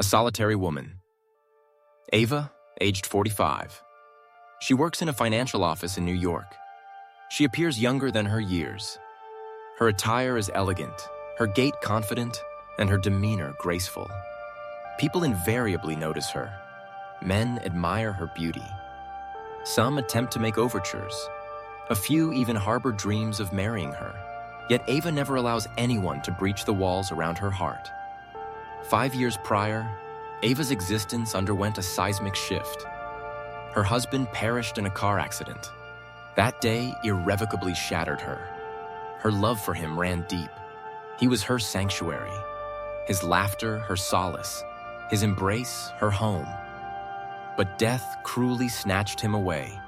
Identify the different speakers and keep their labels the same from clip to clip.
Speaker 1: A solitary woman. Ava, aged 45. She works in a financial office in New York. She appears younger than her years. Her attire is elegant, her gait confident, and her demeanor graceful. People invariably notice her. Men admire her beauty. Some attempt to make overtures. A few even harbor dreams of marrying her. Yet Ava never allows anyone to breach the walls around her heart. 5 years prior, Ava's existence underwent a seismic shift. Her husband perished in a car accident. That day irrevocably shattered her. Her love for him ran deep. He was her sanctuary. His laughter, her solace. His embrace, her home. But death cruelly snatched him away.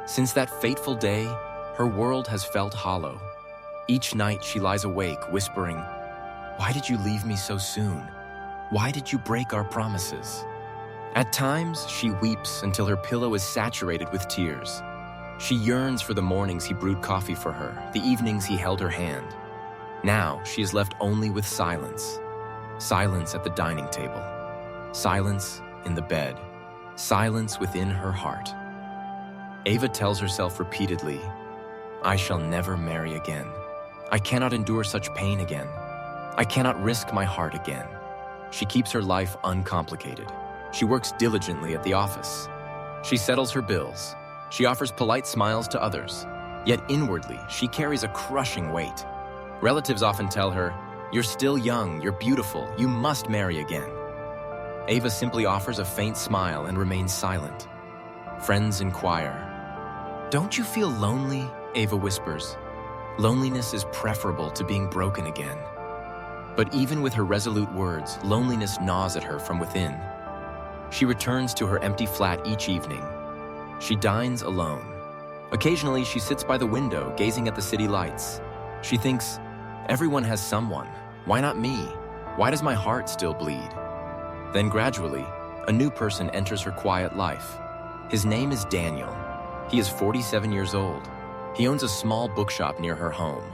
Speaker 1: Since that fateful day, her world has felt hollow. Each night she lies awake, whispering, "Why did you leave me so soon? Why did you break our promises?" At times, she weeps until her pillow is saturated with tears. She yearns for the mornings he brewed coffee for her, the evenings he held her hand. Now, she is left only with silence. Silence at the dining table. Silence in the bed. Silence within her heart. Ava tells herself repeatedly, "I shall never marry again. I cannot endure such pain again. I cannot risk my heart again." She keeps her life uncomplicated. She works diligently at the office. She settles her bills. She offers polite smiles to others. Yet inwardly, she carries a crushing weight. Relatives often tell her, "You're still young, you're beautiful, you must marry again." Ava simply offers a faint smile and remains silent. Friends inquire. "Don't you feel lonely?" Ava whispers. Loneliness is preferable to being broken again. But even with her resolute words, loneliness gnaws at her from within. She returns to her empty flat each evening. She dines alone. Occasionally, she sits by the window, gazing at the city lights. She thinks, "Everyone has someone. Why not me? Why does my heart still bleed?" Then gradually, a new person enters her quiet life. His name is Daniel. He is 47 years old. He owns a small bookshop near her home.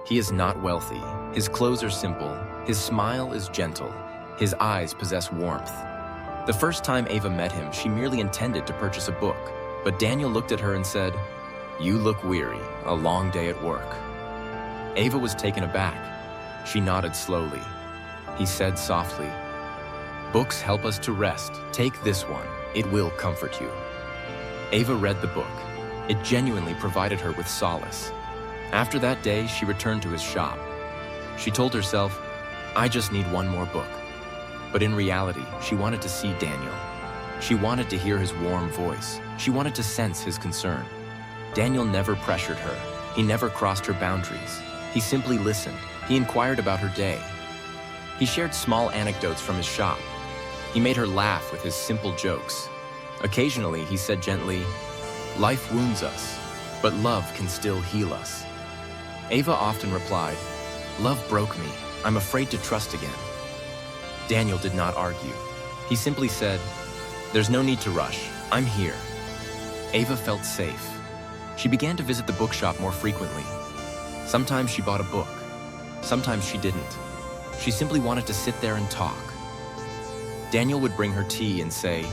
Speaker 1: He is not wealthy. His clothes are simple. His smile is gentle. His eyes possess warmth. The first time Ava met him, she merely intended to purchase a book. But Daniel looked at her and said, "You look weary, a long day at work." Ava was taken aback. She nodded slowly. He said softly, "Books help us to rest. Take this one. It will comfort you." Ava read the book. It genuinely provided her with solace. After that day, she returned to his shop. She told herself, "I just need one more book." But in reality, she wanted to see Daniel. She wanted to hear his warm voice. She wanted to sense his concern. Daniel never pressured her. He never crossed her boundaries. He simply listened. He inquired about her day. He shared small anecdotes from his shop. He made her laugh with his simple jokes. Occasionally, he said gently, "Life wounds us, but love can still heal us." Ava often replied, "Love broke me. I'm afraid to trust again." Daniel did not argue. He simply said, "There's no need to rush. I'm here." Ava felt safe. She began to visit the bookshop more frequently. Sometimes she bought a book. Sometimes she didn't. She simply wanted to sit there and talk. Daniel would bring her tea and say,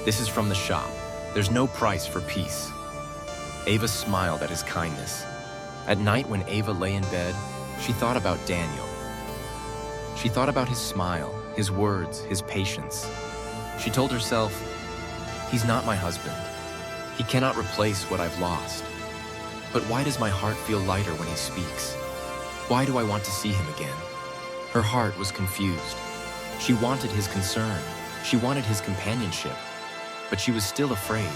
Speaker 1: "This is from the shop. There's no price for peace." Ava smiled at his kindness. At night when Ava lay in bed, she thought about Daniel. She thought about his smile, his words, his patience. She told herself, "He's not my husband. He cannot replace what I've lost. But why does my heart feel lighter when he speaks? Why do I want to see him again?" Her heart was confused. She wanted his concern. She wanted his companionship. But she was still afraid.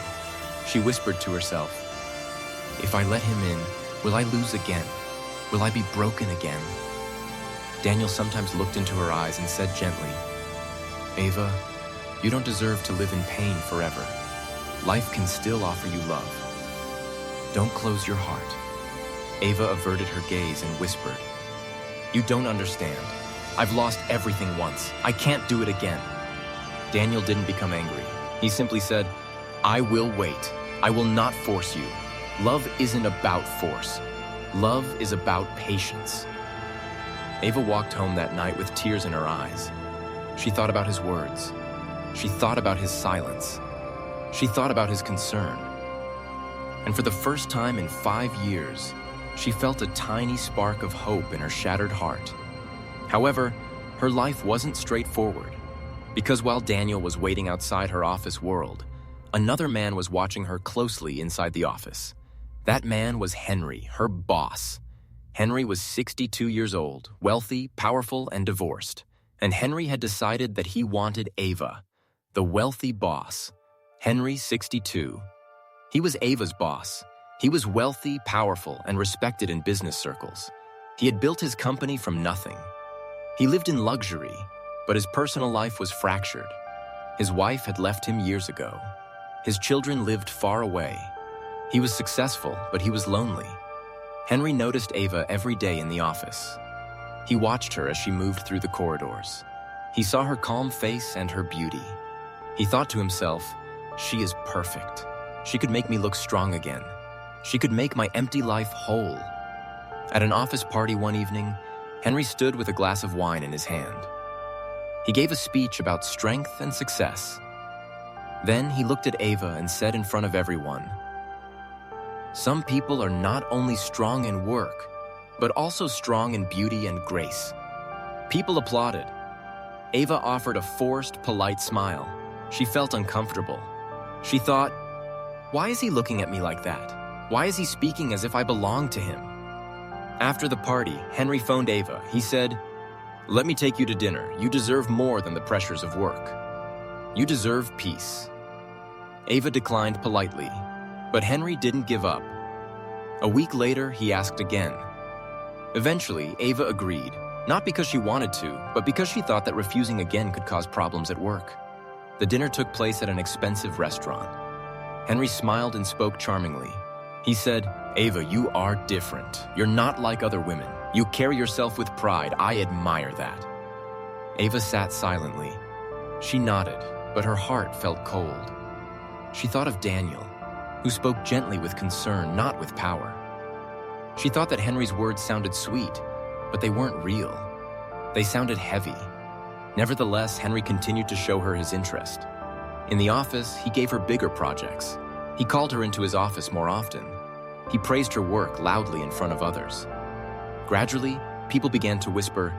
Speaker 1: She whispered to herself, "If I let him in, will I lose again? Will I be broken again?" Daniel sometimes looked into her eyes and said gently, "Ava, you don't deserve to live in pain forever. Life can still offer you love. Don't close your heart." Ava averted her gaze and whispered, "You don't understand. I've lost everything once. I can't do it again." Daniel didn't become angry. He simply said, "I will wait. I will not force you. Love isn't about force. Love is about patience." Ava walked home that night with tears in her eyes. She thought about his words. She thought about his silence. She thought about his concern. And for the first time in 5 years, she felt a tiny spark of hope in her shattered heart. However, her life wasn't straightforward, because while Daniel was waiting outside her office world, another man was watching her closely inside the office. That man was Henry, her boss. Henry was 62 years old, wealthy, powerful, and divorced. And Henry had decided that he wanted Ava, the wealthy boss. Henry, 62. He was Ava's boss. He was wealthy, powerful, and respected in business circles. He had built his company from nothing. He lived in luxury, but his personal life was fractured. His wife had left him years ago. His children lived far away. He was successful, but he was lonely. Henry noticed Ava every day in the office. He watched her as she moved through the corridors. He saw her calm face and her beauty. He thought to himself, "She is perfect. She could make me look strong again. She could make my empty life whole." At an office party one evening, Henry stood with a glass of wine in his hand. He gave a speech about strength and success. Then he looked at Ava and said in front of everyone, "Some people are not only strong in work, but also strong in beauty and grace." People applauded. Ava offered a forced, polite smile. She felt uncomfortable. She thought, "Why is he looking at me like that? Why is he speaking as if I belong to him?" After the party, Henry phoned Ava. He said, "Let me take you to dinner. You deserve more than the pressures of work. You deserve peace." Ava declined politely, but Henry didn't give up. A week later, he asked again. Eventually, Ava agreed, not because she wanted to, but because she thought that refusing again could cause problems at work. The dinner took place at an expensive restaurant. Henry smiled and spoke charmingly. He said, "Ava, you are different. You're not like other women. You carry yourself with pride. I admire that." Ava sat silently. She nodded, but her heart felt cold. She thought of Daniel, who spoke gently with concern, not with power. She thought that Henry's words sounded sweet, but they weren't real. They sounded heavy. Nevertheless, Henry continued to show her his interest. In the office, he gave her bigger projects. He called her into his office more often. He praised her work loudly in front of others. Gradually, people began to whisper,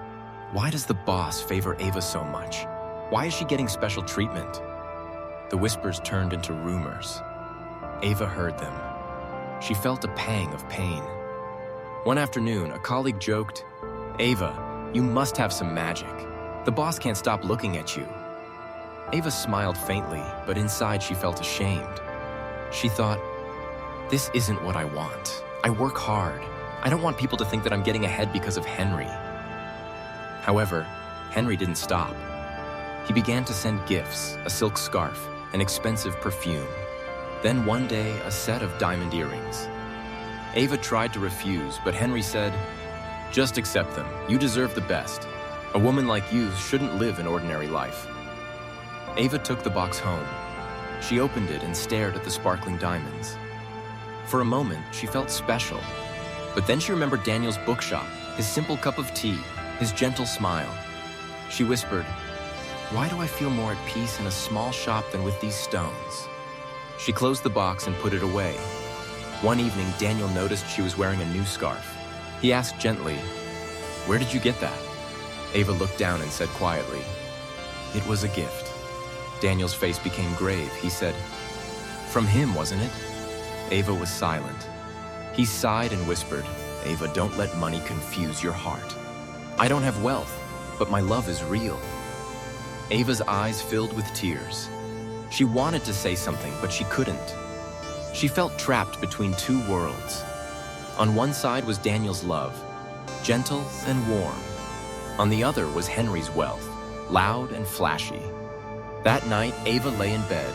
Speaker 1: "Why does the boss favor Ava so much? Why is she getting special treatment?" The whispers turned into rumors. Ava heard them. She felt a pang of pain. One afternoon, a colleague joked, "Ava, you must have some magic. The boss can't stop looking at you." Ava smiled faintly, but inside she felt ashamed. She thought, "This isn't what I want. I work hard. I don't want people to think that I'm getting ahead because of Henry." However, Henry didn't stop. He began to send gifts, a silk scarf, an expensive perfume. Then one day, a set of diamond earrings. Ava tried to refuse, but Henry said, "Just accept them. You deserve the best. A woman like you shouldn't live an ordinary life." Ava took the box home. She opened it and stared at the sparkling diamonds. For a moment, she felt special. But then she remembered Daniel's bookshop, his simple cup of tea, his gentle smile. She whispered, "Why do I feel more at peace in a small shop than with these stones?" She closed the box and put it away. One evening, Daniel noticed she was wearing a new scarf. He asked gently, "Where did you get that?" Ava looked down and said quietly, "It was a gift." Daniel's face became grave. He said, "From him, wasn't it?" Ava was silent. He sighed and whispered, "Ava, don't let money confuse your heart. I don't have wealth, but my love is real." Ava's eyes filled with tears. She wanted to say something, but she couldn't. She felt trapped between two worlds. On one side was Daniel's love, gentle and warm. On the other was Henry's wealth, loud and flashy. That night, Ava lay in bed.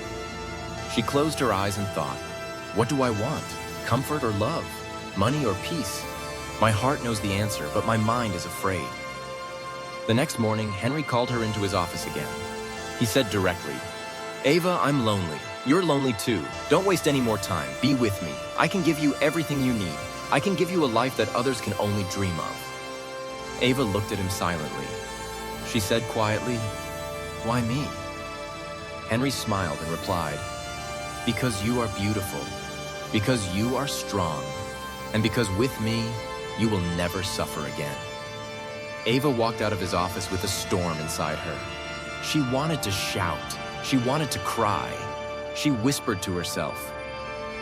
Speaker 1: She closed her eyes and thought, "What do I want? Comfort or love? Money or peace? My heart knows the answer, but my mind is afraid." The next morning, Henry called her into his office again. He said directly, "Ava, I'm lonely. You're lonely too. Don't waste any more time. Be with me. I can give you everything you need. I can give you a life that others can only dream of." Ava looked at him silently. She said quietly, "Why me?" Henry smiled and replied, "Because you are beautiful, because you are strong, and because with me, you will never suffer again." Ava walked out of his office with a storm inside her. She wanted to shout. She wanted to cry. She whispered to herself,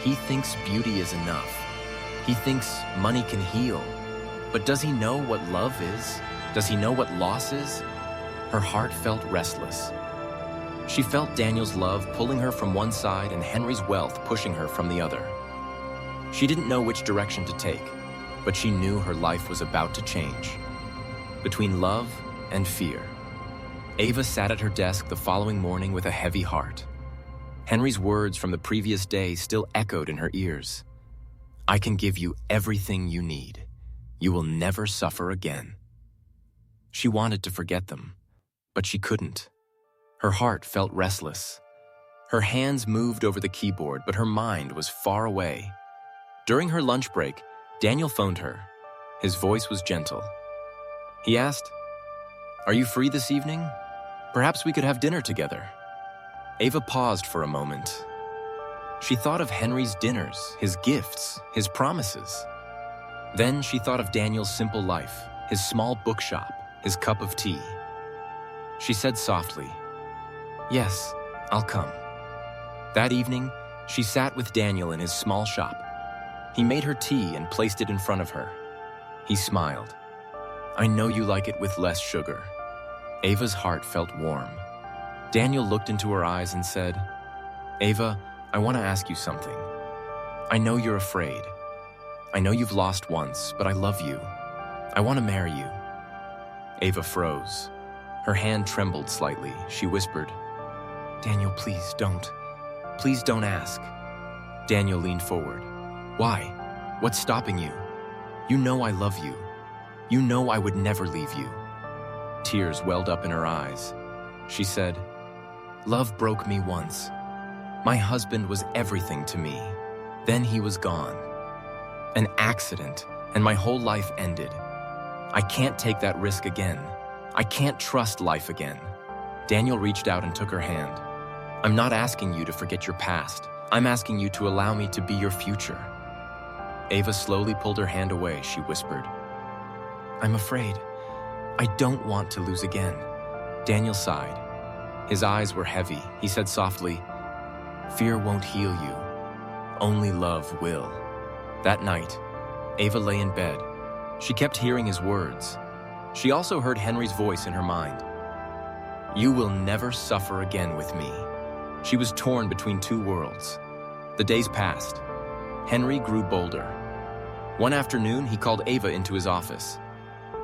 Speaker 1: "He thinks beauty is enough. He thinks money can heal. But does he know what love is? Does he know what loss is?" Her heart felt restless. She felt Daniel's love pulling her from one side and Henry's wealth pushing her from the other. She didn't know which direction to take, but she knew her life was about to change. Between love and fear. Ava sat at her desk the following morning with a heavy heart. Henry's words from the previous day still echoed in her ears. "I can give you everything you need. You will never suffer again." She wanted to forget them, but she couldn't. Her heart felt restless. Her hands moved over the keyboard, but her mind was far away. During her lunch break, Daniel phoned her. His voice was gentle. He asked, "Are you free this evening? Perhaps we could have dinner together." Ava paused for a moment. She thought of Henry's dinners, his gifts, his promises. Then she thought of Daniel's simple life, his small bookshop, his cup of tea. She said softly, "Yes, I'll come." That evening, she sat with Daniel in his small shop. He made her tea and placed it in front of her. He smiled. "I know you like it with less sugar." Ava's heart felt warm. Daniel looked into her eyes and said, "Ava, I want to ask you something. I know you're afraid. I know you've lost once, but I love you. I want to marry you." Ava froze. Her hand trembled slightly. She whispered, "Daniel, please don't. Please don't ask." Daniel leaned forward. "Why? What's stopping you? You know I love you. You know I would never leave you." Tears welled up in her eyes. She said, "Love broke me once. My husband was everything to me. Then he was gone. An accident, and my whole life ended. I can't take that risk again. I can't trust life again." Daniel reached out and took her hand. "I'm not asking you to forget your past. I'm asking you to allow me to be your future." Ava slowly pulled her hand away. She whispered, "I'm afraid. I don't want to lose again." Daniel sighed. His eyes were heavy. He said softly, "Fear won't heal you. Only love will." That night, Ava lay in bed. She kept hearing his words. She also heard Henry's voice in her mind. "You will never suffer again with me." She was torn between two worlds. The days passed. Henry grew bolder. One afternoon, he called Ava into his office.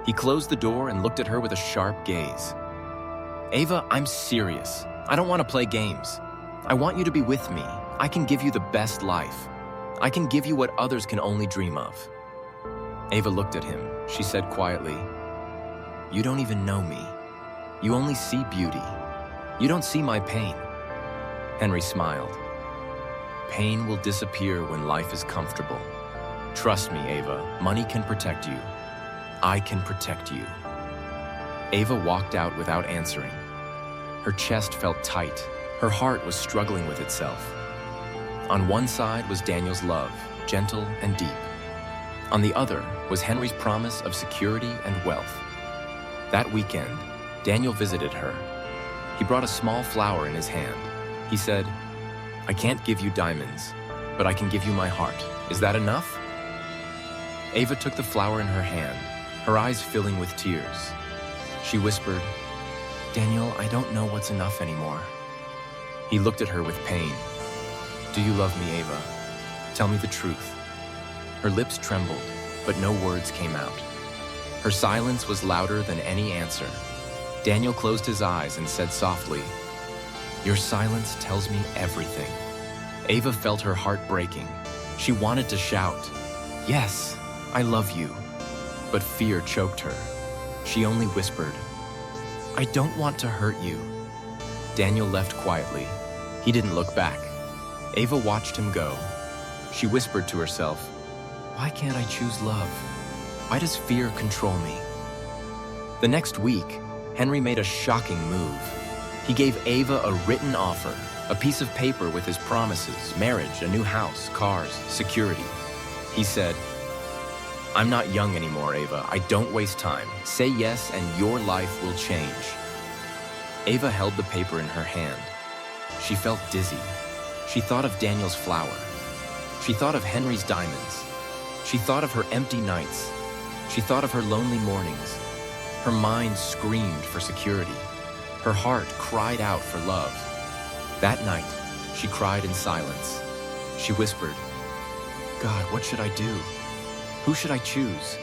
Speaker 1: He closed the door and looked at her with a sharp gaze. "Ava, I'm serious. I don't want to play games. I want you to be with me. I can give you the best life. I can give you what others can only dream of." Ava looked at him. She said quietly, "You don't even know me. You only see beauty. You don't see my pain." Henry smiled. "Pain will disappear when life is comfortable. Trust me, Ava, money can protect you. I can protect you." Ava walked out without answering. Her chest felt tight. Her heart was struggling with itself. On one side was Daniel's love, gentle and deep. On the other was Henry's promise of security and wealth. That weekend, Daniel visited her. He brought a small flower in his hand. He said, "I can't give you diamonds, but I can give you my heart. Is that enough?" Ava took the flower in her hand, her eyes filling with tears. She whispered, "Daniel, I don't know what's enough anymore." He looked at her with pain. "Do you love me, Ava? Tell me the truth." Her lips trembled, but no words came out. Her silence was louder than any answer. Daniel closed his eyes and said softly, "Your silence tells me everything." Ava felt her heart breaking. She wanted to shout, "Yes, I love you." But fear choked her. She only whispered, "I don't want to hurt you." Daniel left quietly. He didn't look back. Ava watched him go. She whispered to herself, "Why can't I choose love? Why does fear control me?" The next week, Henry made a shocking move. He gave Ava a written offer, a piece of paper with his promises, marriage, a new house, cars, security. He said, "I'm not young anymore, Ava. I don't waste time. Say yes and your life will change." Ava held the paper in her hand. She felt dizzy. She thought of Daniel's flower. She thought of Henry's diamonds. She thought of her empty nights. She thought of her lonely mornings. Her mind screamed for security. Her heart cried out for love. That night, she cried in silence. She whispered, "God, what should I do? Who should I choose?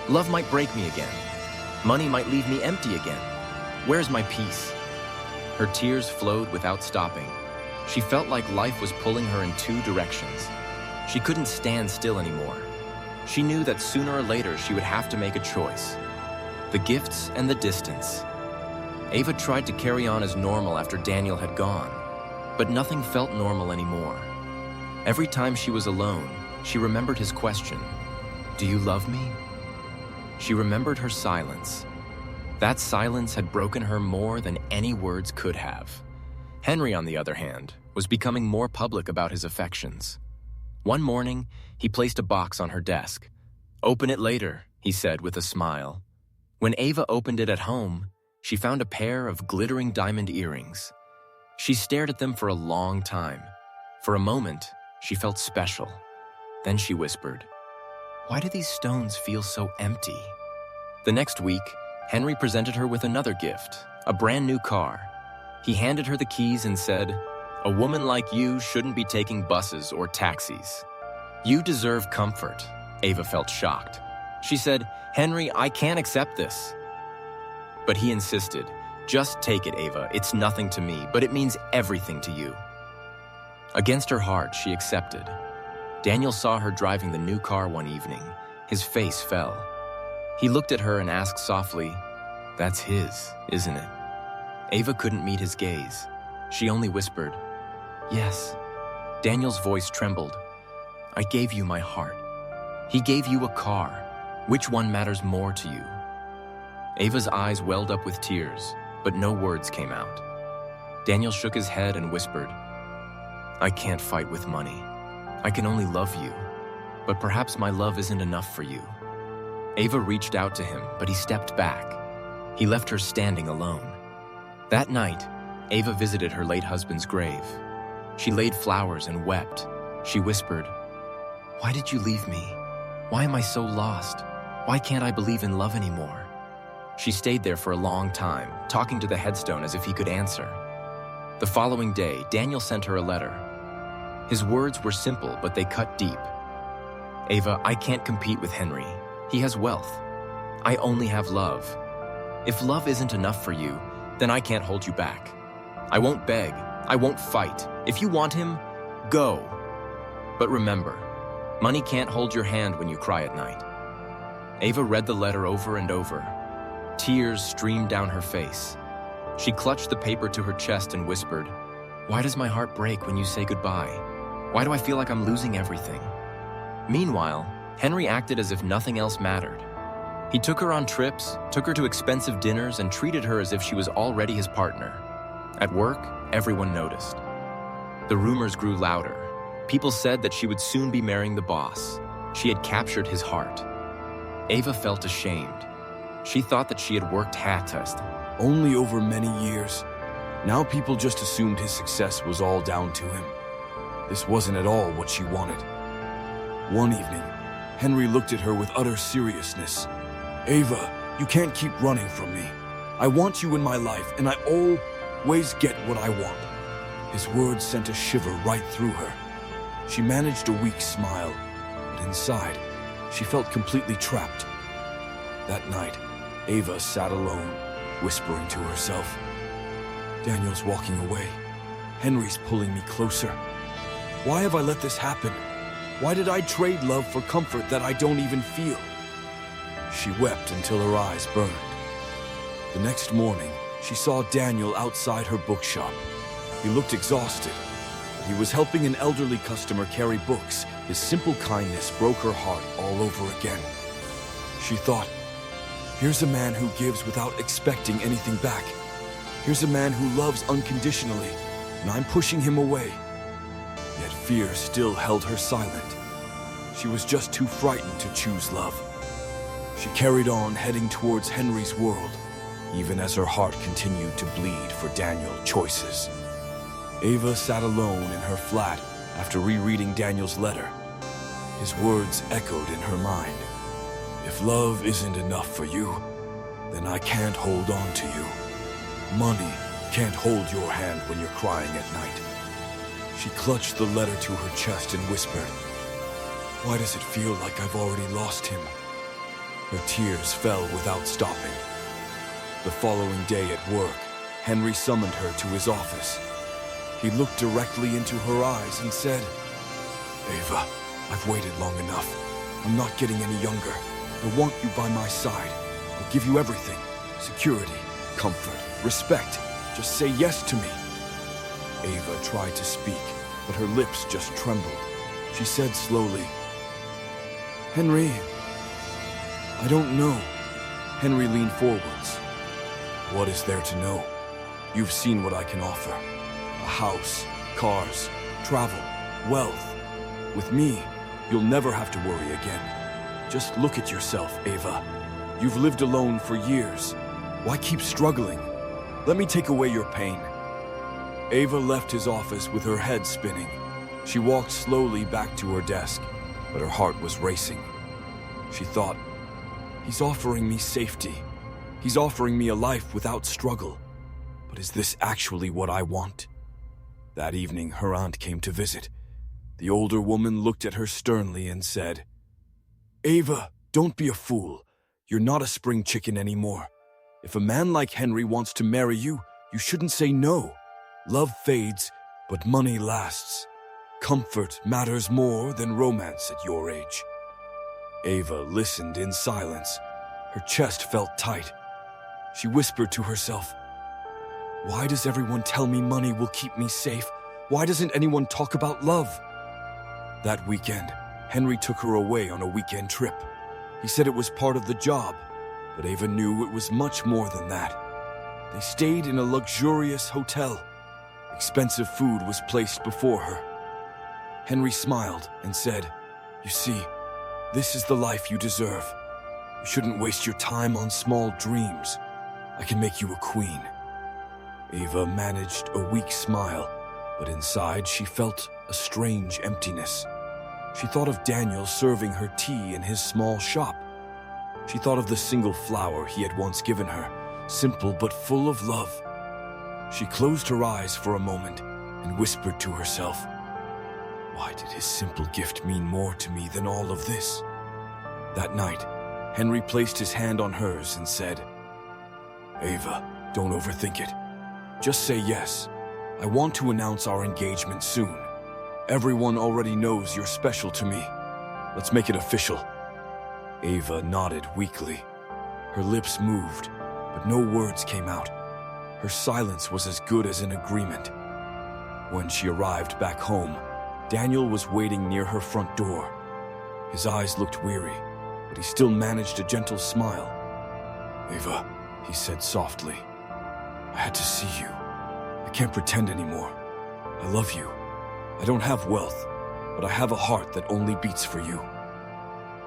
Speaker 1: Love might break me again. Money might leave me empty again. Where's my peace?" Her tears flowed without stopping. She felt like life was pulling her in two directions. She couldn't stand still anymore. She knew that sooner or later she would have to make a choice. The gifts and the distance. Ava tried to carry on as normal after Daniel had gone, but nothing felt normal anymore. Every time she was alone, she remembered his question, "Do you love me?" She remembered her silence. That silence had broken her more than any words could have. Henry, on the other hand, was becoming more public about his affections. One morning, he placed a box on her desk. "Open it later," he said with a smile. When Ava opened it at home, she found a pair of glittering diamond earrings. She stared at them for a long time. For a moment, she felt special. Then she whispered, "Why do these stones feel so empty?" The next week, Henry presented her with another gift, a brand new car. He handed her the keys and said, "A woman like you shouldn't be taking buses or taxis. You deserve comfort." Ava felt shocked. She said, "Henry, I can't accept this." But he insisted, "Just take it, Ava. It's nothing to me, but it means everything to you." Against her heart, she accepted. Daniel saw her driving the new car one evening. His face fell. He looked at her and asked softly, "That's his, isn't it?" Ava couldn't meet his gaze. She only whispered, "Yes." Daniel's voice trembled. "I gave you my heart. He gave you a car. Which one matters more to you?" Ava's eyes welled up with tears, but no words came out. Daniel shook his head and whispered, "I can't fight with money. I can only love you, but perhaps my love isn't enough for you." Ava reached out to him, but he stepped back. He left her standing alone. That night, Ava visited her late husband's grave. She laid flowers and wept. She whispered, "Why did you leave me? Why am I so lost? Why can't I believe in love anymore?" She stayed there for a long time, talking to the headstone as if he could answer. The following day, Daniel sent her a letter. His words were simple, but they cut deep. "Ava, I can't compete with Henry. He has wealth. I only have love. If love isn't enough for you, then I can't hold you back. I won't beg. I won't fight. If you want him, go. But remember, money can't hold your hand when you cry at night." Ava read the letter over and over. Tears streamed down her face. She clutched the paper to her chest and whispered, "Why does my heart break when you say goodbye? Why do I feel like I'm losing everything?" Meanwhile, Henry acted as if nothing else mattered. He took her on trips, took her to expensive dinners, and treated her as if she was already his partner. At work, everyone noticed. The rumors grew louder. People said that she would soon be marrying the boss. She had captured his heart. Ava felt ashamed. She thought that she had worked hat-test.
Speaker 2: Only over many years. Now people just assumed his success was all down to him. This wasn't at all what she wanted. One evening, Henry looked at her with utter seriousness. "Ava, you can't keep running from me. I want you in my life, and I always get what I want." His words sent a shiver right through her. She managed a weak smile, but inside, she felt completely trapped. That night, Ava sat alone, whispering to herself. "Daniel's walking away. Henry's pulling me closer. Why have I let this happen? Why did I trade love for comfort that I don't even feel?" She wept until her eyes burned. The next morning, she saw Daniel outside her bookshop. He looked exhausted. He was helping an elderly customer carry books. His simple kindness broke her heart all over again. She thought, "Here's a man who gives without expecting anything back." Here's a man who loves unconditionally, and I'm pushing him away. Yet fear still held her silent. She was just too frightened to choose love. She carried on, heading towards Henry's world, even as her heart continued to bleed for Daniel's choices. Ava sat alone in her flat after rereading Daniel's letter. His words echoed in her mind. If love isn't enough for you, then I can't hold on to you. Money can't hold your hand when you're crying at night. She clutched the letter to her chest and whispered, "Why does it feel like I've already lost him?" Her tears fell without stopping. The following day at work, Henry summoned her to his office. He looked directly into her eyes and said, "Ava, I've waited long enough. I'm not getting any younger. I want you by my side. I'll give you everything. Security, comfort, respect. Just say yes to me." Ava tried to speak, but her lips just trembled. She said slowly, "Henry, I don't know." Henry leaned forwards. "What is there to know? You've seen what I can offer. A house, cars, travel, wealth. With me, you'll never have to worry again. Just look at yourself, Ava. You've lived alone for years. Why keep struggling? Let me take away your pain." Ava left his office with her head spinning. She walked slowly back to her desk, but her heart was racing. She thought, "He's offering me safety. He's offering me a life without struggle. But is this actually what I want?" That evening, her aunt came to visit. The older woman looked at her sternly and said, "Ava, don't be a fool. You're not a spring chicken anymore. If a man like Henry wants to marry you, you shouldn't say no. Love fades, but money lasts. Comfort matters more than romance at your age." Ava listened in silence. Her chest felt tight. She whispered to herself, "Why does everyone tell me money will keep me safe? Why doesn't anyone talk about love?" That weekend, Henry took her away on a weekend trip. He said it was part of the job, but Ava knew it was much more than that. They stayed in a luxurious hotel. Expensive food was placed before her. Henry smiled and said, "You see, this is the life you deserve. You shouldn't waste your time on small dreams. I can make you a queen." Ava managed a weak smile, but inside she felt a strange emptiness. She thought of Daniel serving her tea in his small shop. She thought of the single flower he had once given her, simple but full of love. She closed her eyes for a moment and whispered to herself, "Why did his simple gift mean more to me than all of this?" That night, Henry placed his hand on hers and said, "Ava, don't overthink it. Just say yes. I want to announce our engagement soon. Everyone already knows you're special to me. Let's make it official." Ava nodded weakly. Her lips moved, but no words came out. Her silence was as good as an agreement. When she arrived back home, Daniel was waiting near her front door. His eyes looked weary, but he still managed a gentle smile. "Ava," he said softly, "I had to see you. I can't pretend anymore. I love you. I don't have wealth, but I have a heart that only beats for you."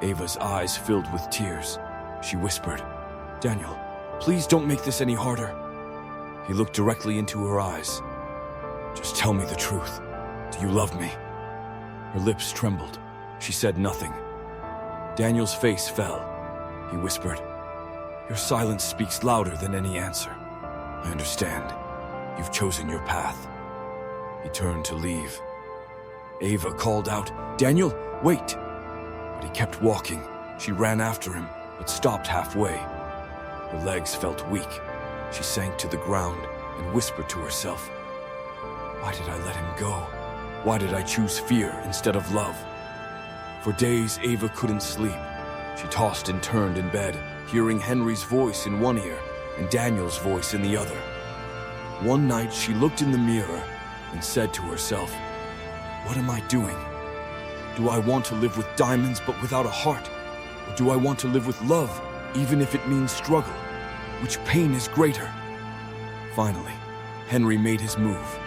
Speaker 2: Ava's eyes filled with tears. She whispered, "Daniel, please don't make this any harder." He looked directly into her eyes. "Just tell me the truth. Do you love me?" Her lips trembled. She said nothing. Daniel's face fell. He whispered, "Your silence speaks louder than any answer. I understand. You've chosen your path." He turned to leave. Ava called out, "Daniel, wait!" But he kept walking. She ran after him, but stopped halfway. Her legs felt weak. She sank to the ground and whispered to herself, "Why did I let him go? Why did I choose fear instead of love?" For days, Ava couldn't sleep. She tossed and turned in bed, hearing Henry's voice in one ear and Daniel's voice in the other. One night, she looked in the mirror and said to herself, "What am I doing? Do I want to live with diamonds but without a heart? Or do I want to live with love, even if it means struggle? Which pain is greater?" Finally, Henry made his move.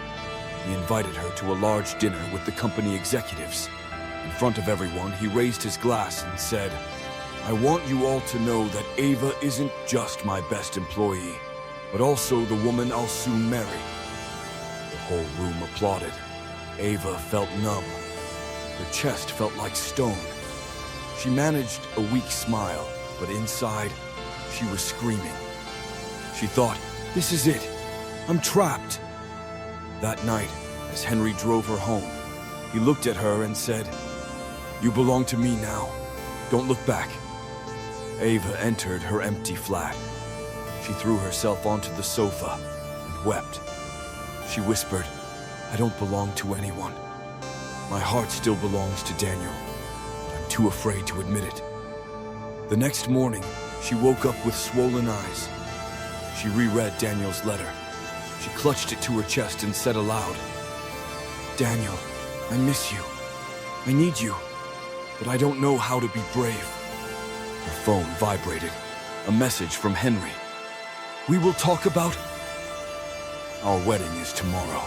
Speaker 2: He invited her to a large dinner with the company executives. In front of everyone, he raised his glass and said, "I want you all to know that Ava isn't just my best employee, but also the woman I'll soon marry." The whole room applauded. Ava felt numb. Her chest felt like stone. She managed a weak smile, but inside, she was screaming. She thought, "This is it. I'm trapped." That night, as Henry drove her home, he looked at her and said, "You belong to me now. Don't look back." Ava entered her empty flat. She threw herself onto the sofa and wept. She whispered, "I don't belong to anyone. My heart still belongs to Daniel, but I'm too afraid to admit it." The next morning, she woke up with swollen eyes. She reread Daniel's letter. She clutched it to her chest and said aloud, "Daniel, I miss you. I need you, but I don't know how to be brave." Her phone vibrated. A message from Henry. "We will talk about... Our wedding is tomorrow."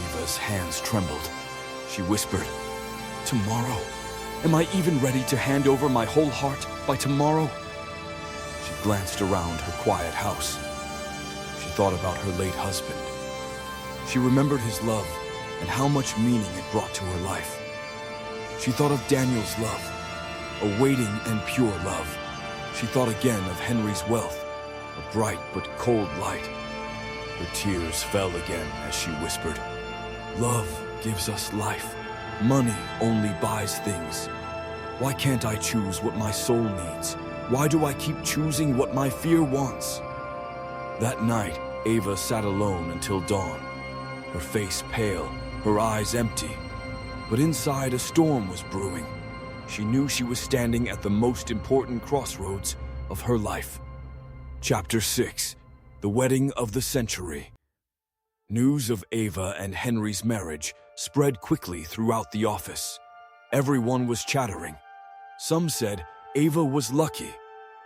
Speaker 2: Eva's hands trembled. She whispered, "Tomorrow? Am I even ready to hand over my whole heart by tomorrow?" She glanced around her quiet house. She thought about her late husband. She remembered his love and how much meaning it brought to her life. She thought of Daniel's love, a waiting and pure love. She thought again of Henry's wealth, a bright but cold light. Her tears fell again as she whispered, "Love gives us life. Money only buys things. Why can't I choose what my soul needs? Why do I keep choosing what my fear wants?" That night, Ava sat alone until dawn, her face pale, her eyes empty. But inside, a storm was brewing. She knew she was standing at the most important crossroads of her life. Chapter 6: The Wedding of the Century. News of Ava and Henry's marriage spread quickly throughout the office. Everyone was chattering. Some said Ava was lucky.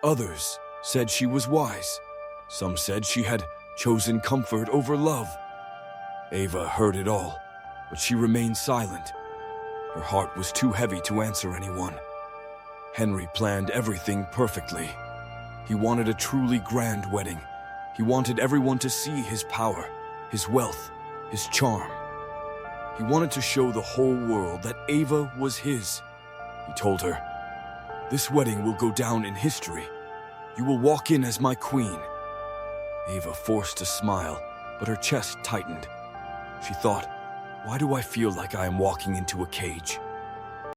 Speaker 2: Others said she was wise. Some said she had chosen comfort over love. Ava heard it all, but she remained silent. Her heart was too heavy to answer anyone. Henry planned everything perfectly. He wanted a truly grand wedding. He wanted everyone to see his power, his wealth, his charm. He wanted to show the whole world that Ava was his. He told her, "This wedding will go down in history. You will walk in as my queen." Ava forced a smile, but her chest tightened. She thought, "Why do I feel like I am walking into a cage?"